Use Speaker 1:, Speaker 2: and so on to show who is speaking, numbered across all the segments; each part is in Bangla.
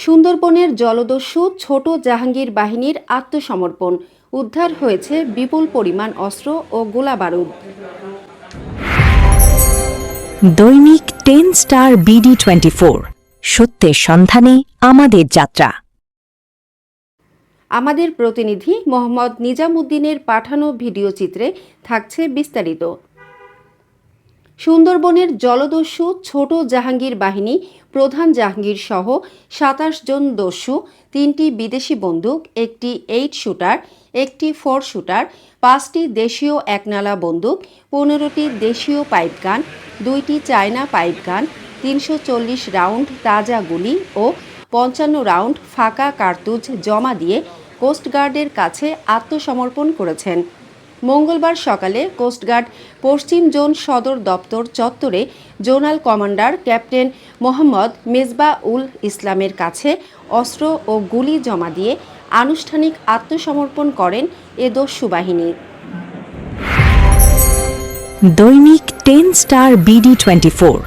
Speaker 1: সুন্দরবনের জলদস্যু ছোট জাহাঙ্গীর বাহিনীর আত্মসমর্পণ, উদ্ধার হয়েছে বিপুল পরিমাণ অস্ত্র ও গোলাবারুদ।
Speaker 2: দৈনিক 10 স্টার BD24, সত্যের সন্ধানে আমাদের যাত্রা।
Speaker 1: আমাদের প্রতিনিধি মোহাম্মদ নিজামুদ্দিনের পাঠানো ভিডিও চিত্রে থাকছে বিস্তারিত। সুন্দরবনের জলদস্যু ছোট জাহাঙ্গীর বাহিনী প্রধান জাহাঙ্গীর সহ ২৭ জন দস্যু, ৩টি বিদেশি বন্দুক, একটি 8 শুটার, একটি 4 শুটার, 5টি দেশীয় একনালা বন্দুক, 15টি দেশীয় পাইপগান, 2টি চায়না পাইপগান, 340 রাউন্ড তাজা গুলি ও 55 রাউন্ড ফাঁকা কার্তুজ জমা দিয়ে কোস্টগার্ডের কাছে আত্মসমর্পণ করেছেন। মঙ্গলবার সকালে কোস্টগার্ড পশ্চিম জোন সদর দপ্তর চত্বরে জোনাল কমান্ডার ক্যাপ্টেন মোহাম্মদ মেজবা-উল ইসলামের কাছে অস্ত্র ও গুলি জমা দিয়ে আনুষ্ঠানিক আত্মসমর্পণ করেন এ দস্যু বাহিনী।
Speaker 2: দৈনিক 10 স্টার BD24,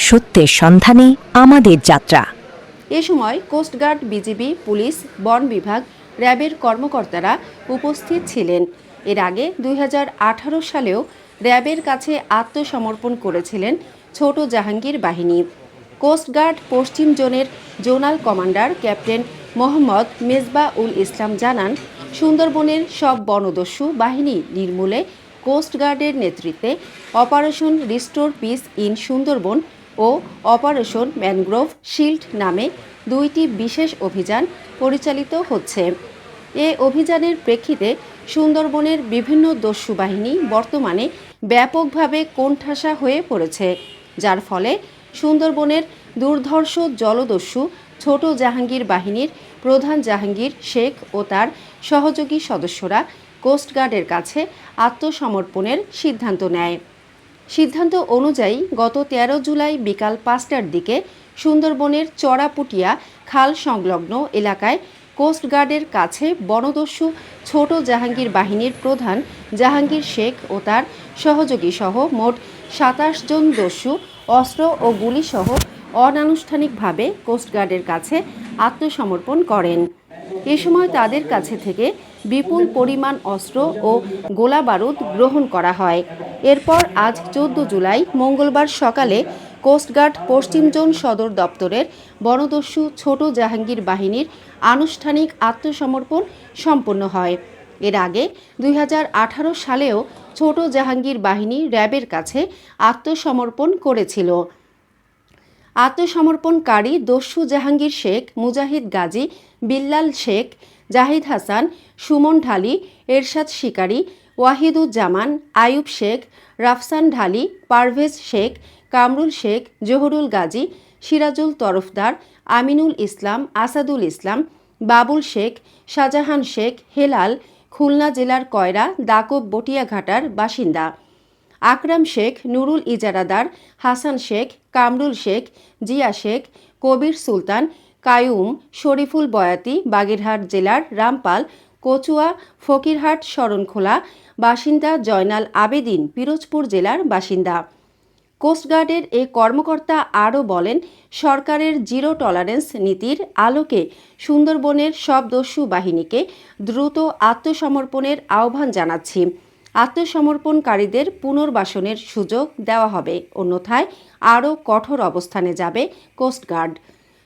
Speaker 2: সত্যের সন্ধানে আমাদের যাত্রা।
Speaker 1: এ সময় কোস্টগার্ড, বিজিবি, পুলিশ, বন বিভাগ, র্যাবের কর্মকর্তারা উপস্থিত ছিলেন। এর আগে 2018 সালেও র্যাবের কাছে আত্মসমর্পণ করেছিলেন ছোট জাহাঙ্গীর বাহিনী। কোস্টগার্ড পশ্চিম জোনের zonal commander captain Mohammad Mezbaul Islam জানান, সুন্দরবনের সব বনদস্যু বাহিনী নির্মূলে কোস্টগার্ডের নেতৃত্বে operation restore peace in Sundarban ও অপারেশন ম্যানগ্রোভ শিল্ড নামে 2টি বিশেষ অভিযান পরিচালিত হচ্ছে। এ অভিযানের প্রেক্ষিতে সুন্দরবনের বিভিন্ন দস্যু বাহিনী বর্তমানে ব্যাপকভাবে কোণঠাসা হয়ে পড়েছে, যার ফলে সুন্দরবনের দুর্ধর্ষ জলদস্যু ছোট জাহাঙ্গীর বাহিনীর প্রধান জাহাঙ্গীর শেখ ও তার সহযোগী সদস্যরা কোস্টগার্ডের কাছে আত্মসমর্পণের সিদ্ধান্ত নেয়। সিদ্ধান্ত অনুযায়ী গত 13 জুলাই বিকাল 5টার দিকে সুন্দরবনের চড়াপুটিয়া খাল সংলগ্ন এলাকায় কোস্টগার্ডের কাছে বনদস্যু ছোট জাহাঙ্গীর বাহিনীর প্রধান জাহাঙ্গীর শেখ ও তার সহযোগী সহ মোট 27 জন দস্যু অস্ত্র ও গুলিসহ অনানুষ্ঠানিকভাবে কোস্টগার্ডের কাছে আত্মসমর্পণ করেন। এ সময় তাদের কাছে থেকে বিপুল পরিমাণ অস্ত্র ও গোলাবারুদ গ্রহণ করা হয়। এরপর আজ 14 জুলাই মঙ্গলবার সকালে কোস্টগার্ড পশ্চিম জোন সদর দপ্তরের বনদস্যু ছোট জাহাঙ্গীর বাহিনীর আনুষ্ঠানিক আত্মসমর্পণ সম্পন্ন হয়। এর আগে 2018 সালেও ছোট জাহাঙ্গীর বাহিনী র্যাবের কাছে আত্মসমর্পণ করেছিল। আত্মসমর্পণকারী দস্যু জাহাঙ্গীর শেখ, মুজাহিদ গাজী, বিল্লাল শেখ, জাহিদ হাসান, সুমন ঢালি, এরশাদ শিকারী, ওয়াহিদুজ্জামান, আয়ুব শেখ, রাফসান ঢালি, পারভেজ শেখ, কামরুল শেখ, জহুরুল গাজী, সিরাজুল তরফদার, আমিনুল ইসলাম, আসাদুল ইসলাম, বাবুল শেখ, শাহজাহান শেখ, হেলাল খুলনা জেলার কয়রা দাকব বটিয়াঘাটার বাসিন্দা, আকরাম শেখ, নুরুল ইজারাদার, হাসান শেখ, কামরুল শেখ, জিয়া শেখ, কবির সুলতান, কায়ুম, শরীফুল বয়াতি বাগেরহাট জেলার রামপাল, কচুয়া ফকিরহাট শরণখোলা বাসিন্দা, জয়নাল আবেদিন পিরোজপুর জেলার বাসিন্দা। কোস্টগার্ডের এ কর্মকর্তা আরও বলেন, সরকারের জিরো টলারেন্স নীতির আলোকে সুন্দরবনের সব দস্যু বাহিনীকে দ্রুত আত্মসমর্পণের আহ্বান জানাচ্ছি। আত্মসমর্পণকারীদের পুনর্বাসনের সুযোগ দেওয়া হবে, অন্যথায় আরও কঠোর অবস্থানে যাবে কোস্টগার্ড।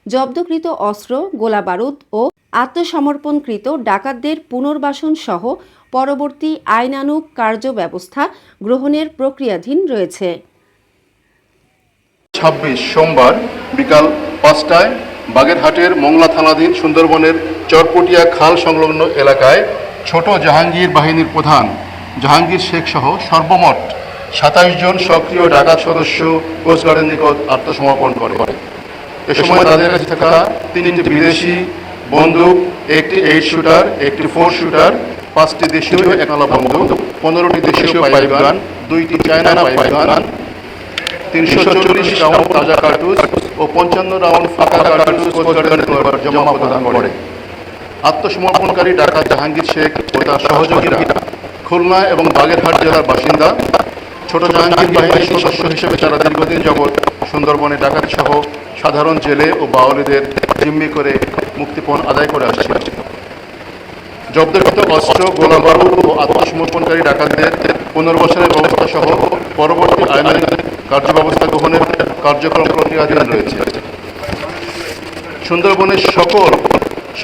Speaker 1: জব্দকৃত অস্ত্র, গোলাবারুদ ও আত্মসমর্পণকৃত ডাকাতদের পুনর্বাসন সহ পরবর্তী আইনানুগ কার্যব্যবস্থা গ্রহণের প্রক্রিয়াধীন রয়েছে।
Speaker 3: 26 সোমবার বিকাল 5টায় বাগেরহাটের মংলা থানাধীন সুন্দরবনের চরপটিয়া খাল সংলগ্ন এলাকায় ছোট জাহাঙ্গীর বাহিনীর প্রধান জাহাঙ্গীর শেখ সহ সর্বমোট 27 জন সক্রিয় ডাকাত সদস্য কোস্টগার্ডের নিকট আত্মসমর্পণ করে। এ সময় তাদের কাছে থাকা 3টি বিদেশি বন্দুক, একটি 8 শুটার, একটি 4 শুটার, 5টি দেশীয় একনালা বন্দুক, 15টি দেশীয় পাইপগান, 2টি চায়না পাইপগান, 340 রাউন্ড তাজা কার্তুজ ও 55 রাউন্ড ফাঁকা কার্তুজ কোস্টগার্ডের নিকট জমা প্রদান করে। আত্মসমর্পণকারী ডাকাত জাহাঙ্গীর শেখ ও তার সহযোগীরা খুলনা এবং বাগেরহাট জেলার বাসিন্দা। ছোট জাহাঙ্গীর বাহিনীর সদস্য হিসেবে তারা দীর্ঘদিন যাবৎ সুন্দরবনে ডাকাতি সহ সাধারণ জেলে ও বাওয়ালীদের জিম্মি করে মুক্তিপণ আদায় করে আসছে। জব্দকৃত অস্ত্র, গোলাবারুদ ও আত্মসমর্পণকারী ডাকাতদের পুনর্বাসনের ব্যবস্থা সহ পরবর্তী আইনানুগ কার্যব্যবস্থা গ্রহণের কার্যক্রম প্রক্রিয়াধীন রয়েছে। সুন্দরবনের সকল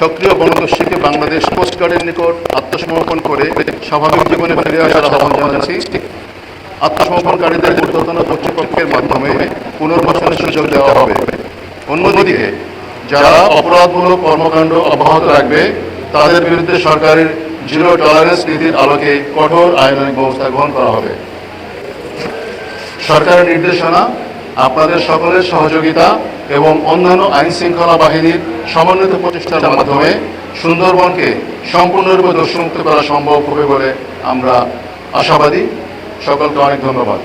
Speaker 3: সক্রিয় বনদস্যুকে বাংলাদেশ কোস্টগার্ডের নিকট আত্মসমর্পণ করে স্বাভাবিক জীবনে ফিরে আসার আহ্বান জানাচ্ছি। আত্মসমর্পণকারীদের ঊর্ধ্বতন কর্তৃপক্ষের মাধ্যমে পুনর্বাসনের সুযোগ দেওয়া হবে। অন্যদিকে যারা অপরাধমূলক কর্মকাণ্ড অব্যাহত রাখবে তাদের বিরুদ্ধে সরকারের জিরো টলারেন্স নীতির আলোকে কঠোর আইনানুগ ব্যবস্থা গ্রহণ করা হবে। সরকারের নির্দেশনা, আপনাদের সকলের সহযোগিতা এবং অন্যান্য আইন শৃঙ্খলা বাহিনীর সমন্বিত প্রচেষ্টার মাধ্যমে সুন্দরবনকে সম্পূর্ণরূপে দোষমুক্ত করা সম্ভব হবে বলে আমরা আশাবাদী। সকলকে অনেক ধন্যবাদ।